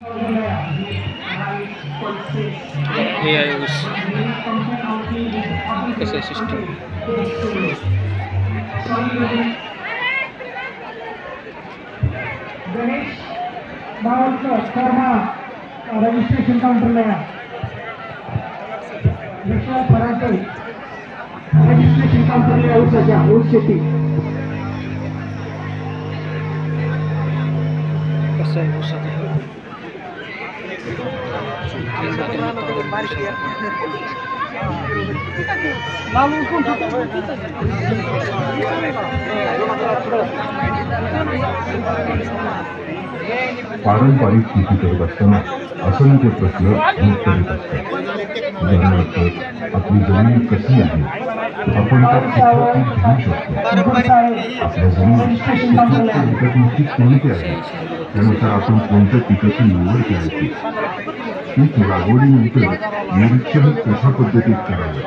हे आहे ऊस कसं सिस्टम गणेश भावांचं कर्मा रजिस्ट्रेशन काउंटरला या. विश्वास फराटे रजिस्ट्रेशन काउंटरला या. ऊसाच्या ऊस शेती कसं आहे ऊसाचं पारंपरिक शेती करत असताना असंख्य प्रश्न उत्तरित असतात. उदाहरणार्थ, आपली जमीन कशी आहे, आपण त्यात किती पीक घेऊ शकतो, आपल्या जमिनीत पिकांची कोणती आहे, त्यानुसार आपण कोणत्या पिकाची निवड करायची, पीक लागवडीनंतर निरीक्षण कशा पद्धतीत करावे,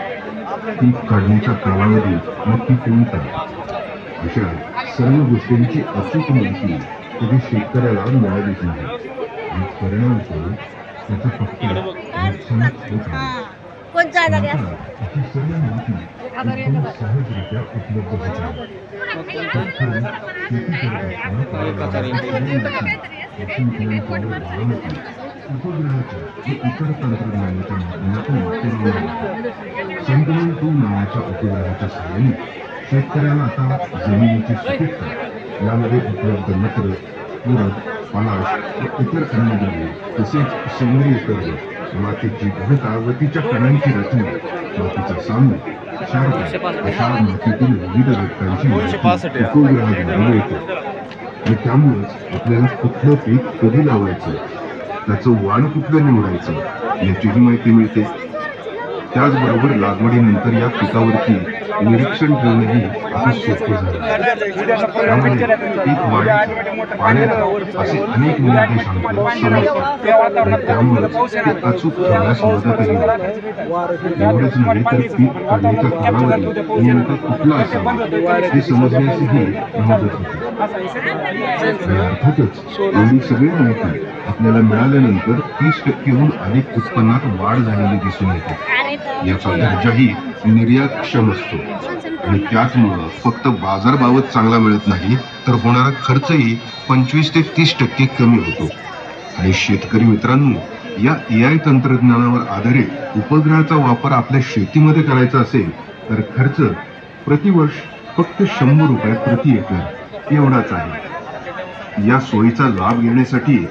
पीक काढणीचा कालावधी नक्की कोणता, अशा सर्व गोष्टींची अचूक माहिती कधी शेतकऱ्याला मिळालीच नाही आणि परिणामस्वरूप त्याचं फक्त नुकसानच होत आहे. अशी सर्व माहिती एकदम सहजरित्या उपलब्ध होत आहे. शेती करत असताना उपग्रहाच्या व इतर तंत्रज्ञानाच्या माध्यमातून संकलन 2 नावाच्या उपग्रहाच्या सहाय्याने शेतकऱ्याला आता जमिनीची सुपीकता, यामध्ये उपलब्ध नत्र, पूरक, पलाश व इतर अन्नद्रव्ये तसेच सेंद्रिय कर्ज, मातीची घनता व तिच्या कणांची रचना, मातीचा साम्य, क्षारता अशा मातीतील विविध घटकांची माहिती उपग्रहाद्वारे मिळते. आणि त्यामुळेच आपल्याला कुठलं पीक कधी लावायचं, त्याचं वाण कुठलं निवडायचं याचीही माहिती मिळते. त्याचबरोबर लागवडीनंतर या पिकावरती निरीक्षण ठेवणेही आता सोपे झाले. त्यामुळे पीक वाढीचं, पाण्याचं असे अनेक निर्देश समजतात आणि त्यामुळे ते अचूक ठेवण्यास मदतही होते. एवढेच नव्हे तर पीक काढणीचा कालावधी नेमका कुठला असावा हे समजण्यासही मदत होते. अर्थातच एवढी सगळी माहिती आपल्याला मिळाल्यानंतर 30% अधिक उत्पन्नात वाढ झालेली दिसून येते. याचा दर्जाही निर्यातक्षम असतो आणि त्याचमुळं फक्त बाजारभावच चांगला मिळत नाही, तर होणारा खर्चही 25 ते 30% कमी होतो. आणि शेतकरी मित्रांनो, या AI तंत्रज्ञानावर आधारित उपग्रहाचा वापर आपल्या शेतीमध्ये करायचा असेल तर खर्च प्रतिवर्ष फक्त 100 रुपये प्रति एकर एवढाच आहे. या सोयीचा लाभ घेण्यासाठी